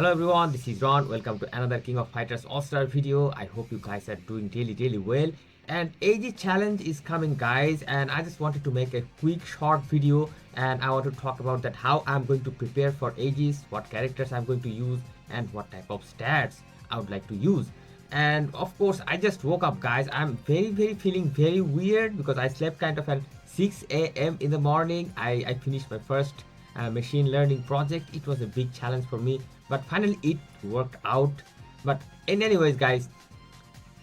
Hello everyone, this is Ron. Welcome to another King of Fighters All-Star video. I hope you guys are doing really well. And AEGIS challenge is coming, guys, and I just wanted to make a quick short video, and I want to talk about that how I'm going to prepare for AEGIS, what characters I'm going to use, and what type of stats I would like to use. And of course, I just woke up, guys. I'm feeling very weird because I slept kind of at 6 a.m. in the morning. I finished my first machine learning project. It was a big challenge for me, but finally it worked out. But anyways, guys,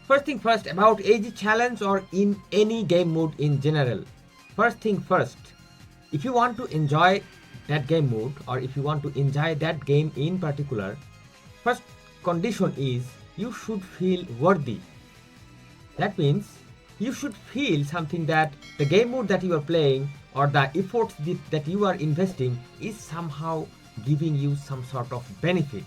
first thing first, about AEGIS challenge or in any game mode in general. First thing first, if you want to enjoy that game mode, or if you want to enjoy that game in particular, first condition is you should feel worthy. That means you should feel something that the game mode that you are playing or the efforts that you are investing is somehow giving you some sort of benefit.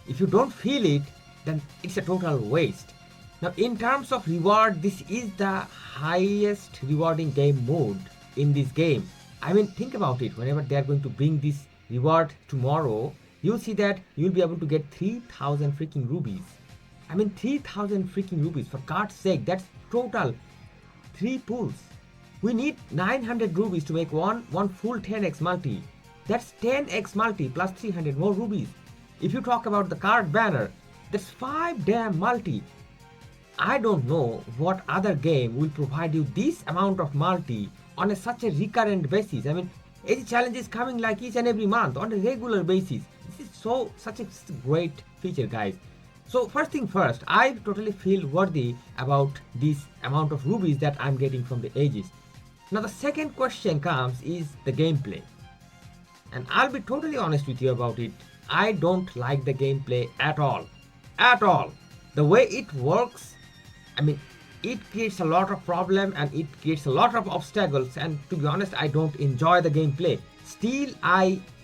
If you don't feel it, then it's a total waste. Now, in terms of reward, this is the highest rewarding game mode in this game. I mean, think about it. Whenever they are going to bring this reward tomorrow, you'll see that you'll be able to get 3,000 freaking rubies. I mean, 3,000 freaking rubies, for God's sake. That's total 3 pulls. We need 900 rubies to make one full 10x multi. That's 10x multi plus 300 more rubies. If you talk about the card banner, that's 5 damn multi. I don't know what other game will provide you this amount of multi on such a recurrent basis. I mean, AEGIS challenge is coming like each and every month on a regular basis. This is such a great feature, guys. So first thing first, I totally feel worthy about this amount of rubies that I'm getting from the AEGIS. Now the second question comes is the gameplay. And I'll be totally honest with you about it. I don't like the gameplay at all. At all. The way it works, I mean, it creates a lot of problem and it creates a lot of obstacles, and to be honest, I don't enjoy the gameplay. Still,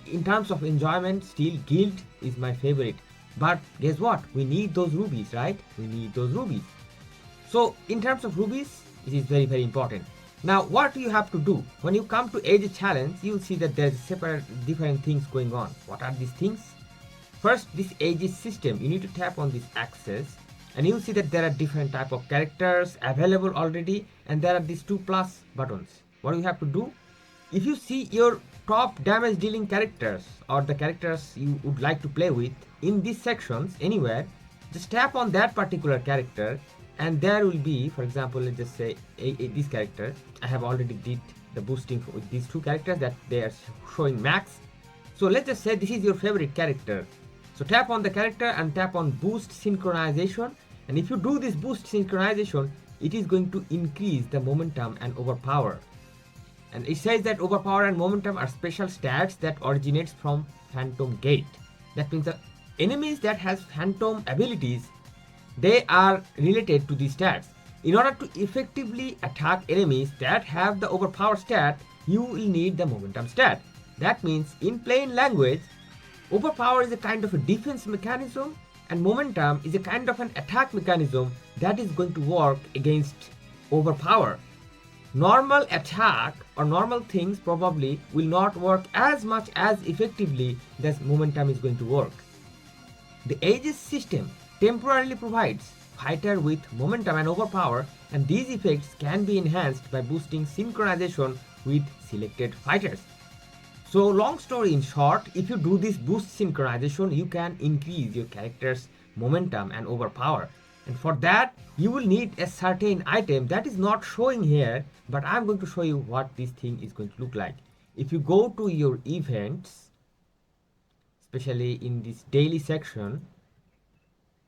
in terms of enjoyment, still Guild is my favorite. But guess what? We need those rubies, right? We need those rubies. So in terms of rubies, it is very important. Now, what do you have to do? When you come to AEGIS challenge, you'll see that there's different things going on. What are these things? First, this AEGIS system, you need to tap on this access, and you'll see that there are different type of characters available already, and there are these 2+ buttons. What do you have to do? If you see your top damage dealing characters or the characters you would like to play with in these sections anywhere, just tap on that particular character, and there will be, for example, let's just say this character. I have already did the boosting with these 2 characters that they are showing max. So let's just say this is your favorite character. So tap on the character and tap on boost synchronization, and if you do this boost synchronization, it is going to increase the momentum and overpower. And it says that overpower and momentum are special stats that originates from Phantom Gate. That means the enemies that has Phantom abilities, they are related to these stats. In order to effectively attack enemies that have the overpower stat, you will need the momentum stat. That means, in plain language, overpower is a kind of a defense mechanism, and momentum is a kind of an attack mechanism that is going to work against overpower. Normal attack or normal things probably will not work as much as effectively as momentum is going to work. The AEGIS system temporarily provides fighter with momentum and overpower, and these effects can be enhanced by boosting synchronization with selected fighters. So long story in short, if you do this boost synchronization, you can increase your character's momentum and overpower. And for that, you will need a certain item that is not showing here, but I'm going to show you what this thing is going to look like. If you go to your events, especially in this daily section,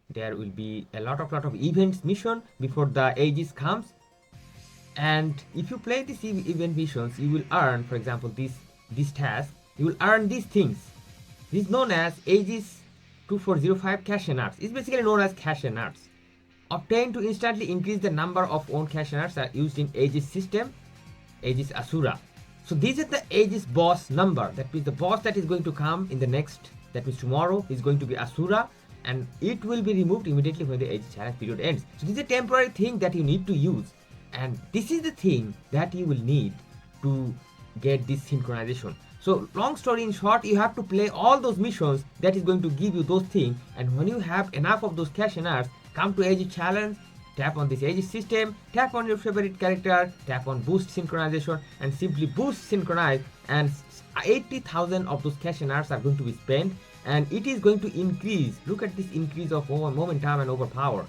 there will be a lot of events mission before the AEGIS comes. And if you play these event missions, you will earn, for example, this task, you will earn these things. This is known as AEGIS 2405 cash and arts. It's basically known as cash and arts. Obtained to instantly increase the number of own cash and arts are used in AEGIS system, AEGIS Asura. So these are the AEGIS boss number. That means the boss that is going to come in the next, that means tomorrow, is going to be Asura, and it will be removed immediately when the AEGIS challenge period ends. So this is a temporary thing that you need to use, and this is the thing that you will need to get this synchronization. So long story in short, you have to play all those missions that is going to give you those things. And when you have enough of those cash and arts, come to AEGIS challenge, tap on this AEGIS system, tap on your favorite character, tap on boost synchronization, and simply boost synchronize, and 80,000 of those cash and arts are going to be spent, and it is going to increase. Look at this increase of momentum and overpower.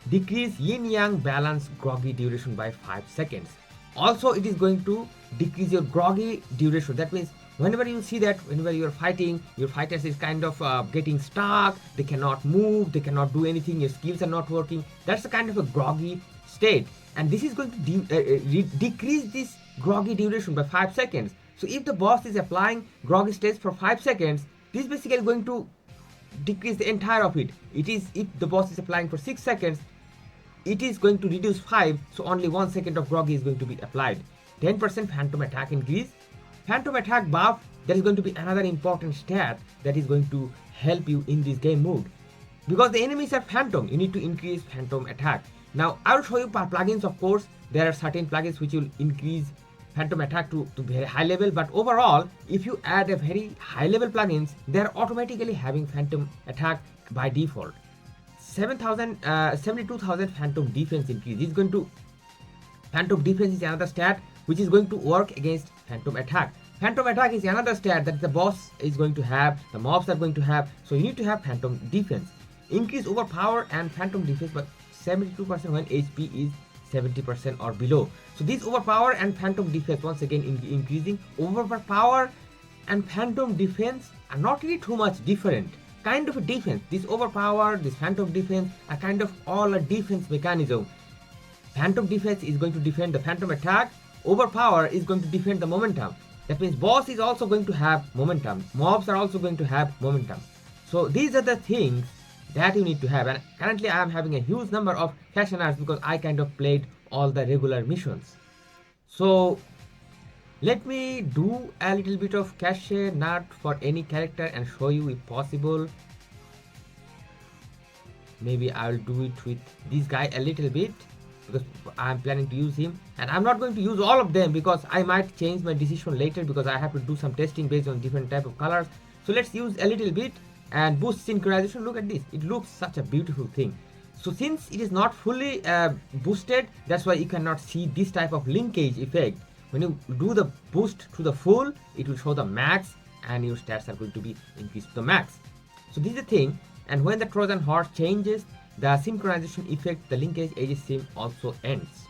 Decrease yin yang balance groggy duration by 5 seconds. Also, it is going to decrease your groggy duration. That means whenever you see that whenever you are fighting, your fighters is kind of getting stuck, they cannot move, they cannot do anything, your skills are not working. That's a kind of a groggy state, and this is going to decrease this groggy duration by 5 seconds. So if the boss is applying groggy states for 5 seconds, this is basically going to decrease the entire of it. It is, if the boss is applying for 6 seconds, it is going to reduce 5, so only 1 second of groggy is going to be applied. 10% phantom attack increase. Phantom attack buff, that is going to be another important stat that is going to help you in this game mode. Because the enemies are phantom, you need to increase phantom attack. Now I will show you plugins. Of course, there are certain plugins which will increase phantom attack to very high level, but overall, if you add a very high level plugins, they are automatically having phantom attack by default. 72,000 phantom defense increase is going to, phantom defense is another stat which is going to work against phantom attack. Phantom attack is another stat that the boss is going to have, the mobs are going to have, so you need to have phantom defense. Increase overpower and phantom defense by 72% when HP is 70% or below. So this overpower and phantom defense, once again increasing. Overpower and phantom defense are not really too much different. Kind of a defense. This overpower, this phantom defense are kind of all a defense mechanism. Phantom defense is going to defend the phantom attack. Overpower is going to defend the momentum. That means boss is also going to have momentum. Mobs are also going to have momentum. So these are the things that you need to have. And currently I am having a huge number of cash and arts because I kind of played all the regular missions. So let me do a little bit of cache nut for any character and show you if possible. Maybe I'll do it with this guy a little bit because I'm planning to use him, and I'm not going to use all of them because I might change my decision later because I have to do some testing based on different type of colors. So let's use a little bit and boost synchronization. Look at this, it looks such a beautiful thing. So since it is not fully boosted, that's why you cannot see this type of linkage effect. When you do the boost to the full, it will show the max and your stats are going to be increased to the max. So this is the thing. And when the Trojan horse changes the synchronization effect, the linkage AEGIS sim also ends.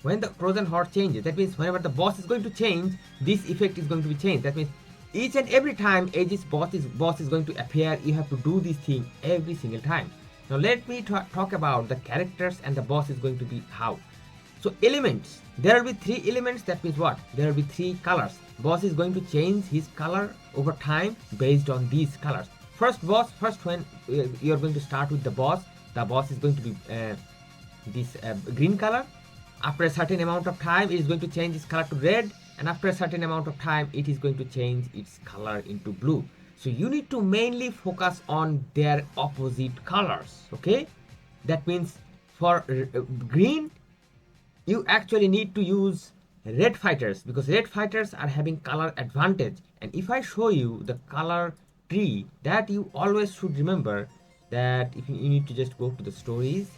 When the Trojan horse changes, that means whenever the boss is going to change, this effect is going to be changed. That means each and every time AEGIS boss is going to appear, you have to do this thing every single time. Now let me talk about the characters and the boss is going to be how. So elements, there will be 3 elements. That means what? There will be 3 colors. Boss is going to change his color over time based on these colors. First when you are going to start with the boss is going to be this green color. After a certain amount of time, it is going to change its color to red, and after a certain amount of time, it is going to change its color into blue. So you need to mainly focus on their opposite colors, okay? That means for green, you actually need to use red fighters because red fighters are having color advantage. And if I show you the color tree, that you always should remember that if you need to just go to the stories,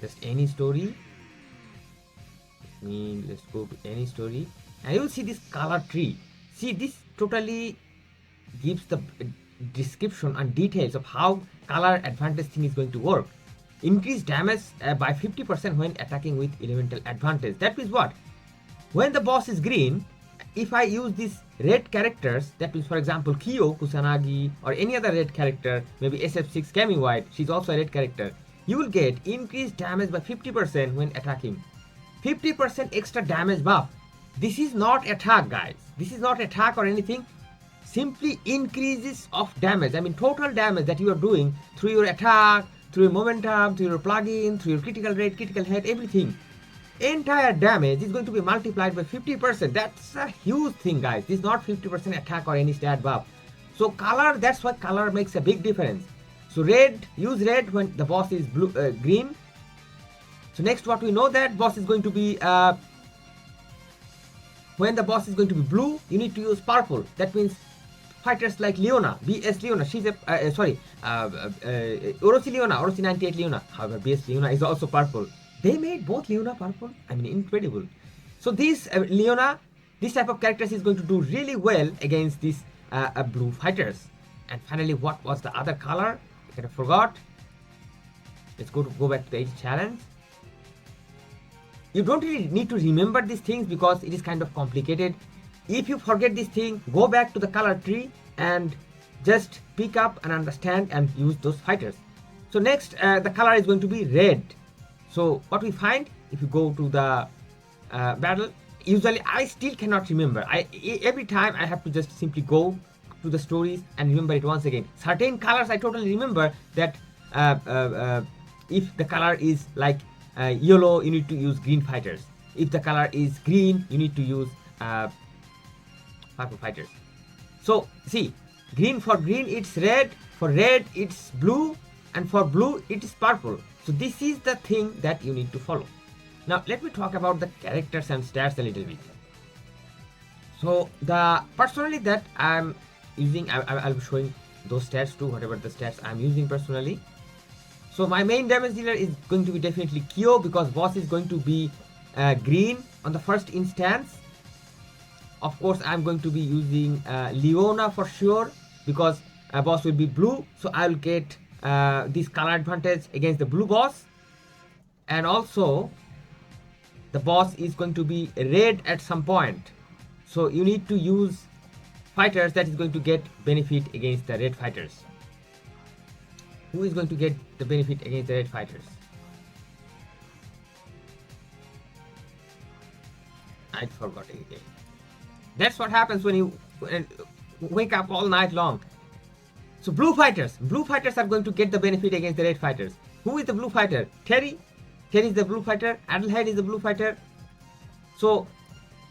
just any story. Let's go to any story and you will see this color tree. See, this totally gives the description and details of how color advantage thing is going to work. Increase damage by 50% when attacking with elemental advantage. That means what? When the boss is green, if I use these red characters, that means for example Kyo, Kusanagi, or any other red character, maybe SF6 Kami White, she's also a red character, you will get increased damage by 50% when attacking. 50% extra damage buff. This is not attack, guys. This is not attack or anything. Simply increases of damage. I mean total damage that you are doing through your attack, through your momentum, through your plugin, through your critical rate, critical head, everything. Entire damage is going to be multiplied by 50%. That's a huge thing, guys. This is not 50% attack or any stat buff. So color, that's why color makes a big difference. So red, use red when the boss is blue, green. So next what we know that boss is going to be when the boss is going to be blue, you need to use purple. That means fighters like Leona, BS Leona, she's a Orochi Leona, Orochi 98 Leona. However, BS Leona is also purple. They made both Leona purple. I mean, incredible. So this Leona, this type of characters is going to do really well against these blue fighters. And finally, what was the other color? I kind of forgot. Let's go back to the AEGIS challenge. You don't really need to remember these things because it is kind of complicated. If you forget this thing, go back to the color tree and just pick up and understand and use those fighters. So next, the color is going to be red. So what we find, if you go to the battle, usually I still cannot remember. Every time I have to just simply go to the stories and remember it once again. Certain colors I totally remember that if the color is like yellow, you need to use green fighters. If the color is green, you need to use purple fighters. So see, green for green it's red, for red it's blue, and for blue it is purple. So this is the thing that you need to follow. Now let me talk about the characters and stats a little bit. So the personally that I'm using, I'll be showing those stats too, whatever the stats I'm using personally. So my main damage dealer is going to be definitely Kyo, because boss is going to be green on the first instance. Of course, I'm going to be using Leona for sure, because boss will be blue, so I'll get this color advantage against the blue boss. And also, the boss is going to be red at some point, so you need to use fighters that is going to get benefit against the red fighters. Who is going to get the benefit against the red fighters? I forgot it again. That's what happens when you wake up all night long. So blue fighters are going to get the benefit against the red fighters. Who is the blue fighter? Terry is the blue fighter. Adelheid is the blue fighter. So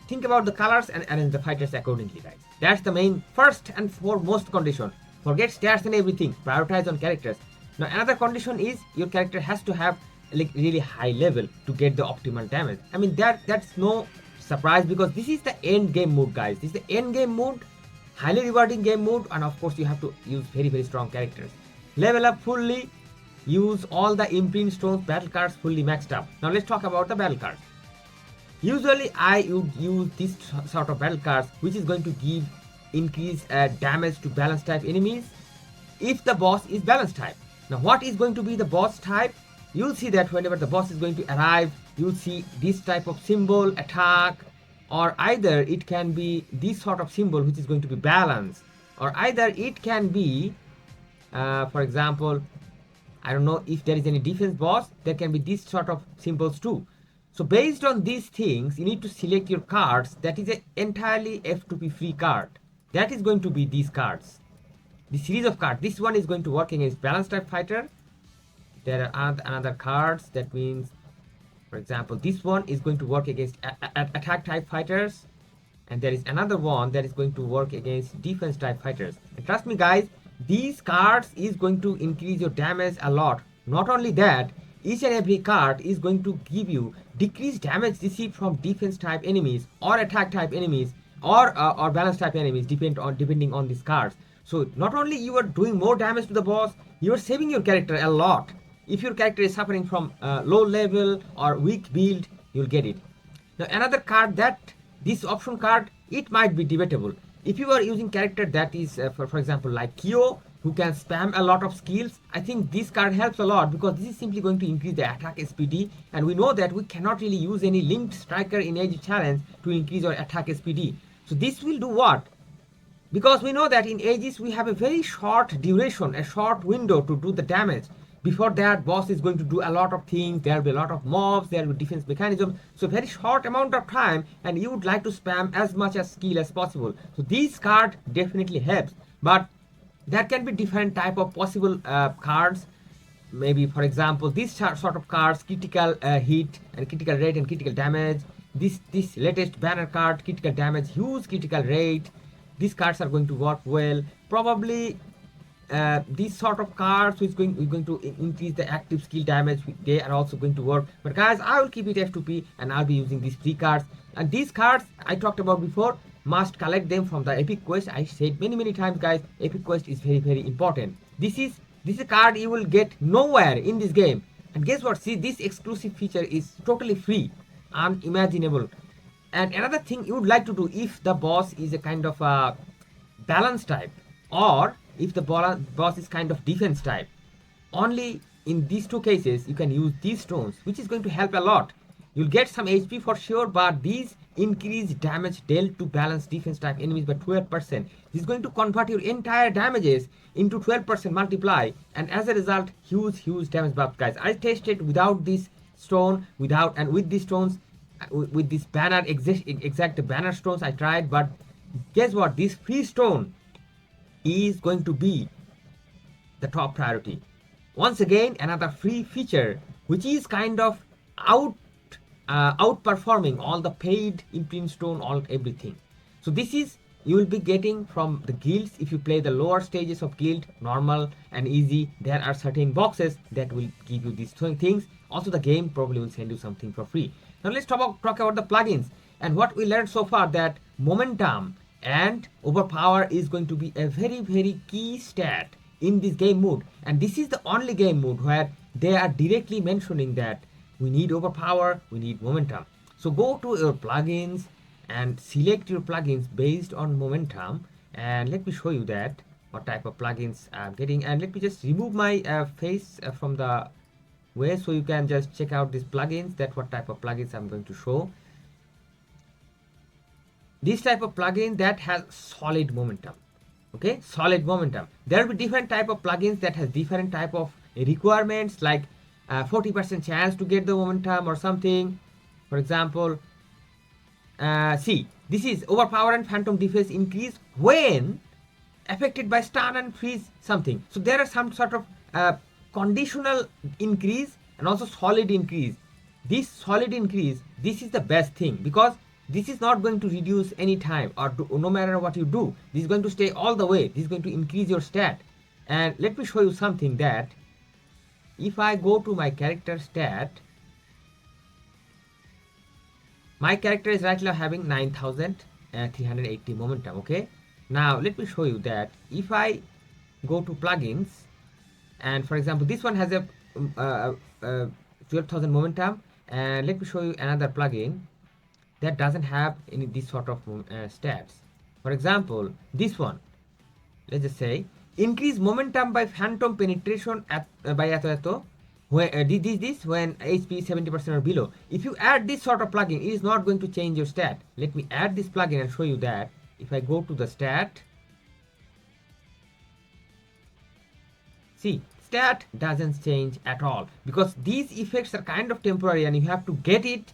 think about the colors and arrange the fighters accordingly, guys. That's the main first and foremost condition. Forget stats and everything. Prioritize on characters. Now another condition is your character has to have like really high level to get the optimal damage. I mean that's no surprise, because this is the end game mode, guys. This is the end game mode, highly rewarding game mode, and of course you have to use very strong characters. Level up fully, use all the imprint stones, battle cards fully maxed up. Now let's talk about the battle cards. Usually I would use this sort of battle cards, which is going to give increased damage to balance type enemies if the boss is balance type. Now what is going to be the boss type? You'll see that whenever the boss is going to arrive, you'll see this type of symbol, attack, or either it can be this sort of symbol which is going to be balance, or either it can be for example, I don't know if there is any defense boss, there can be this sort of symbols too. So based on these things, you need to select your cards that is an entirely F2P free card. That is going to be these cards, the series of cards. This one is going to work against balance type fighter. There are another cards, that means for example this one is going to work against attack type fighters, and there is another one that is going to work against defense type fighters. And trust me guys, these cards is going to increase your damage a lot. Not only that, each and every card is going to give you decreased damage received from defense type enemies or attack type enemies or balance type enemies, depending on these cards. So not only you are doing more damage to the boss, you are saving your character a lot. If your character is suffering from low level or weak build, you'll get it. Now another card, that this option card, it might be debatable. If you are using character that is for example like Kyo, who can spam a lot of skills, I think this card helps a lot, because this is simply going to increase the attack SPD, and we know that we cannot really use any linked striker in AEGIS challenge to increase our attack SPD. So this will do what? Because we know that in AEGIS we have a very short duration, a short window to do the damage. Before that, boss is going to do a lot of things, there will be a lot of mobs, there will be defense mechanisms, so very short amount of time, and you would like to spam as much as skill as possible. So this card definitely helps, but there can be different type of possible cards. Maybe for example this sort of cards, critical hit and critical rate and critical damage. This latest banner card, critical damage, huge critical rate. These cards are going to work well. Probably these sort of cards which going to increase the active skill damage, they are also going to work. But guys, I will keep it F2P and I'll be using these free cards. And these cards I talked about before, must collect them from the epic quest. I said many times, guys, epic quest is very important. This is a card you will get nowhere in this game. And guess what? See, this exclusive feature is totally free, unimaginable. And another thing you would like to do, if the boss is a kind of a balance type, or if the boss is kind of defense type, only in these two cases you can use these stones, which is going to help a lot. You'll get some HP for sure, but these increase damage dealt to balance defense type enemies by 12%. This is going to convert your entire damages into 12% multiply, and as a result, huge damage buff, guys. I tested without this stone, without and with these stones, with this banner, exact banner stones I tried. But guess what? This free stone is going to be the top priority. Once again, another free feature which is kind of outperforming all the paid imprint stone, all everything. So this is you will be getting from the guilds. If you play the lower stages of guild, normal and easy, there are certain boxes that will give you these things. Also the game probably will send you something for free. Now let's talk about the plugins. And what we learned so far, that momentum and overpower is going to be a very key stat in this game mode. And this is the only game mode where they are directly mentioning that we need overpower, we need momentum. So go to your plugins and select your plugins based on momentum. And let me show you that what type of plugins I'm getting. And let me just remove my face from the way, so you can just check out these plugins, that what type of plugins I'm going to show. This type of plugin that has solid momentum. Okay, solid momentum. There will be different type of plugins that has different type of requirements, like 40% chance to get the momentum or something. For example, see, this is overpower and phantom defense increase when affected by stun and freeze something. So there are some sort of conditional increase and also solid increase. This solid increase, this is the best thing, because this is not going to reduce any time, or no matter what you do, this is going to stay all the way. This is going to increase your stat. And let me show you something, that if I go to my character stat, my character is right now having 9380 momentum. Okay, now let me show you that if I go to plugins, and for example this one has a 12,000 momentum, and let me show you another plugin that doesn't have any this sort of stats. For example, this one, let's just say increase momentum by phantom penetration at by ato when this when HP 70% or below. If you add this sort of plugin, it is not going to change your stat. Let me add this plugin and show you that. If I go to the stat, see, stat doesn't change at all, because these effects are kind of temporary and you have to get it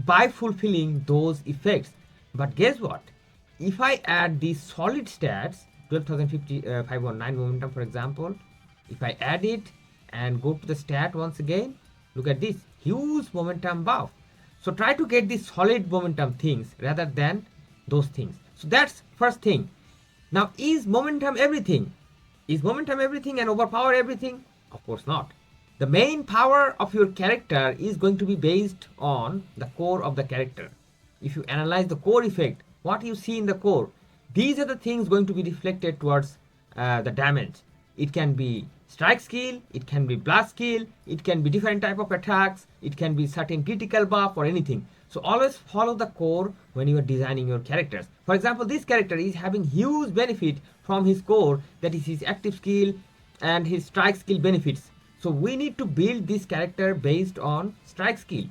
by fulfilling those effects. But guess what? If I add these solid stats, 12,050 519 momentum for example, if I add it and go to the stat once again, look at this huge momentum buff. So try to get these solid momentum things rather than those things. So that's first thing. Now, is momentum everything? Is momentum everything and overpower everything? Of course not. The main power of your character is going to be based on the core of the character. If you analyze the core effect, what you see in the core, these are the things going to be reflected towards the damage. It can be strike skill, it can be blast skill, it can be different type of attacks, it can be certain critical buff or anything. So always follow the core when you are designing your characters. For example, this character is having huge benefit from his core, that is his active skill and his strike skill benefits. So we need to build this character based on strike skill.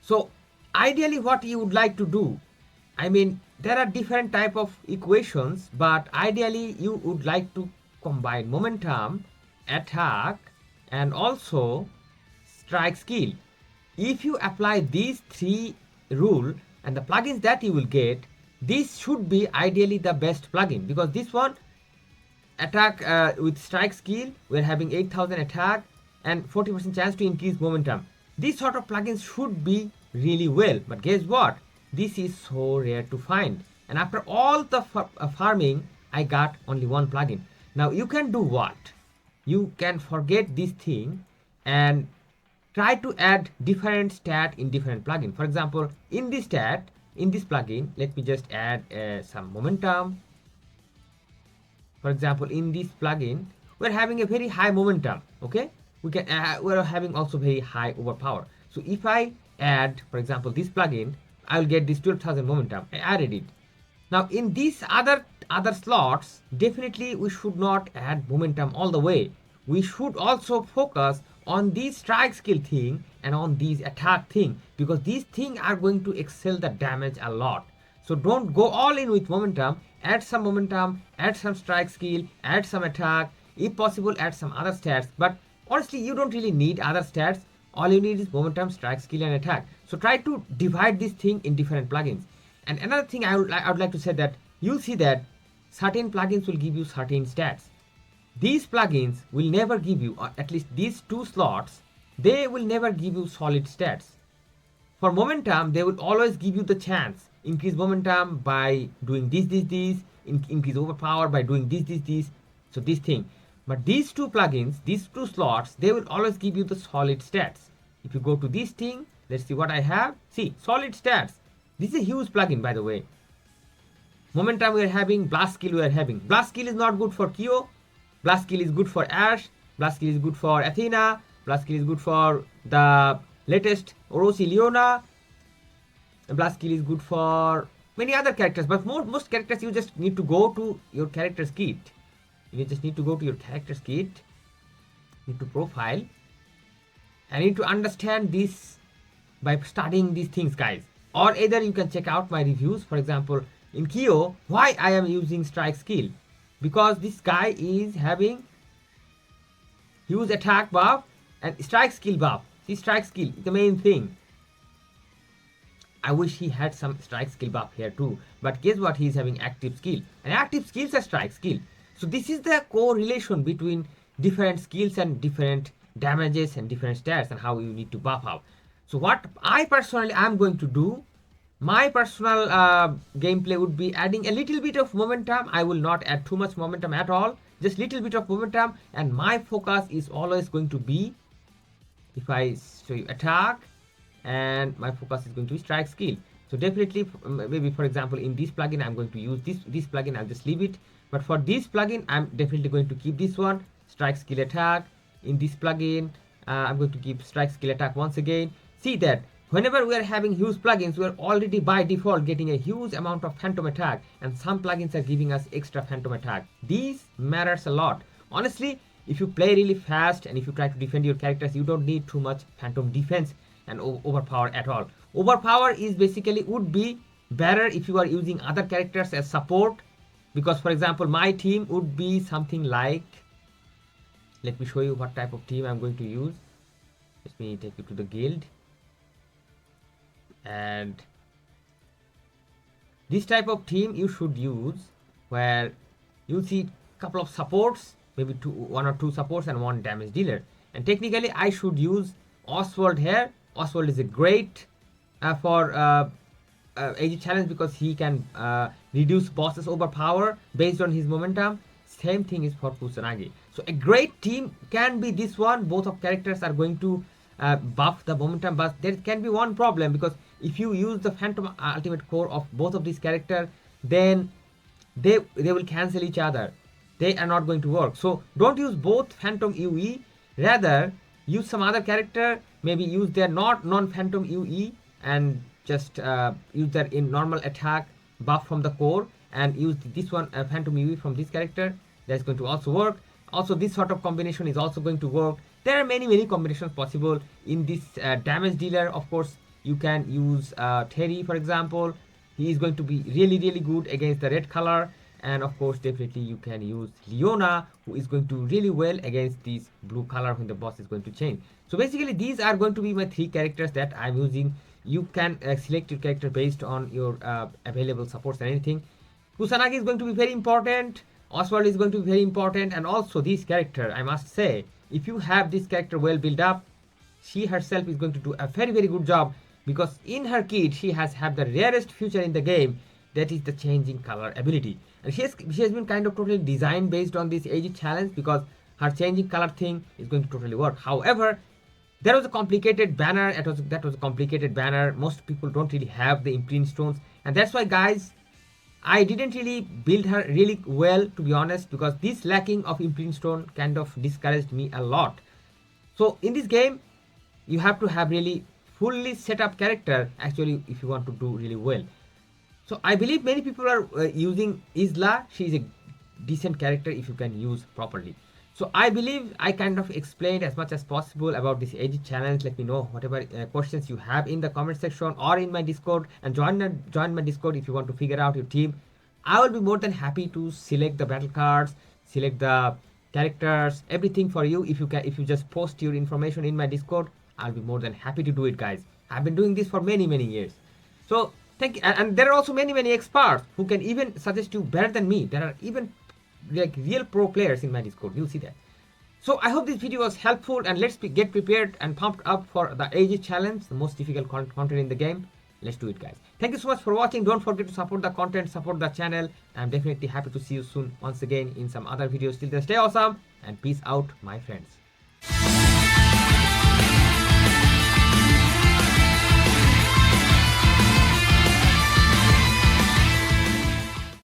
So ideally what you would like to do, I mean, there are different type of equations, but ideally you would like to combine momentum, attack, and also strike skill. If you apply these three rule and the plugins that you will get, this should be ideally the best plugin, because this one attack with strike skill, we're having 8000 attack and 40% chance to increase momentum. These sort of plugins should be really well, but guess what? This is so rare to find. And after all the farming, I got only one plugin. Now you can do what? You can forget this thing and try to add different stat in different plugin. For example, in this stat, in this plugin, let me just add some momentum. For example, in this plugin, we're having a very high momentum. Okay, we're having also very high overpower. So if I add, for example, this plugin, I will get this 12,000 momentum. I added it. Now in these other slots, definitely we should not add momentum all the way. We should also focus on these strike skill thing and on these attack thing, because these things are going to excel the damage a lot. So don't go all in with momentum. Add some momentum, add some strike skill, add some attack, if possible add some other stats. But honestly, you don't really need other stats. All you need is momentum, strike skill and attack. So try to divide this thing in different plugins. And another thing I would like to say that you'll see that certain plugins will give you certain stats. These plugins will never give you, or at least these two slots, they will never give you solid stats. For momentum, they will always give you the chance. Increase momentum by doing this, increase overpower by doing this. So this thing. But these two plugins, these two slots, they will always give you the solid stats. If you go to this thing, let's see what I have. See, solid stats. This is a huge plugin, by the way. Momentum we are having, blast skill we are having. Blast skill is not good for Kyo. Blast skill is good for Ash. Blast skill is good for Athena. Blast skill is good for the latest Orochi Leona. Blast skill is good for many other characters, but most characters you just need to go to your character's kit. You just need to go to your character's kit, need to profile, and need to understand this by studying these things, guys. Or either you can check out my reviews. For example, in Kyo, why I am using strike skill? Because this guy is having huge attack buff and strike skill buff. See, strike skill is the main thing. I wish he had some strike skill buff here too. But guess what? He is having active skill. And active skills are strike skill. So this is the correlation between different skills and different damages and different stats and how you need to buff out. So what I personally am going to do, my personal gameplay would be adding a little bit of momentum. I will not add too much momentum at all. Just little bit of momentum. And my focus is always going to be, if I show you attack, and my focus is going to be strike skill. So definitely, maybe for example, in this plugin, I'm going to use this plugin. I'll just leave it. But for this plugin, I'm definitely going to keep this one, strike skill attack. In this plugin, I'm going to keep strike skill attack once again. See that whenever we are having huge plugins, we are already by default getting a huge amount of phantom attack, and some plugins are giving us extra phantom attack. These matters a lot. Honestly, if you play really fast and if you try to defend your characters, you don't need too much phantom defense and overpower at all. Overpower is basically would be better if you are using other characters as support, because for example, my team would be something like, let me show you what type of team I'm going to use. Let me take you to the guild, and this type of team you should use, where you see a couple of supports, maybe one or two supports and one damage dealer. And technically I should use Oswald here. Oswald is a great for AEGIS challenge, because he can reduce bosses overpower based on his momentum. Same thing is for Kusanagi. So a great team can be this one. Both of characters are going to buff the momentum, but there can be one problem, because if you use the phantom ultimate core of both of these characters, then they will cancel each other. They are not going to work. So don't use both phantom UE. Rather use some other character, maybe use their non-phantom UE and just use their in normal attack buff from the core, and use this one phantom UE from this character. That's going to also work. Also, this sort of combination is also going to work. There are many combinations possible in this damage dealer. Of course, you can use Terry, for example. He is going to be really good against the red color. And of course, definitely you can use Leona, who is going to really well against this blue color when the boss is going to change. So basically, these are going to be my 3 characters that I'm using. You can select your character based on your available supports and anything. Kusanagi is going to be very important. Oswald is going to be very important. And also this character, I must say, if you have this character well built up, she herself is going to do a very good job, because in her kit, she has the rarest feature in the game, that is the changing color ability. And she has been kind of totally designed based on this AEGIS challenge, because her changing color thing is going to totally work. However, there was a complicated banner. That was a complicated banner. Most people don't really have the imprint stones, and that's why, guys, I didn't really build her really well, to be honest, because this lacking of imprint stone kind of discouraged me a lot. So in this game, you have to have really fully set up character actually if you want to do really well. So I believe many people are using Isla. She is a decent character if you can use properly. So I believe I kind of explained as much as possible about this AEGIS challenge. Let me know whatever questions you have in the comment section or in my Discord, and join my Discord if you want to figure out your team. I will be more than happy to select the battle cards, select the characters, everything for you. If you just post your information in my Discord, I'll be more than happy to do it, guys. I've been doing this for many years. So thank you. And there are also many experts who can even suggest you better than me. There are even like real pro players in my Discord. You'll see that. So I hope this video was helpful, and let's get prepared and pumped up for the AEGIS challenge, the most difficult content in the game. Let's do it, guys. Thank you so much for watching. Don't forget to support the content, support the channel. I'm definitely happy to see you soon once again in some other videos. Till then, stay awesome and peace out, my friends.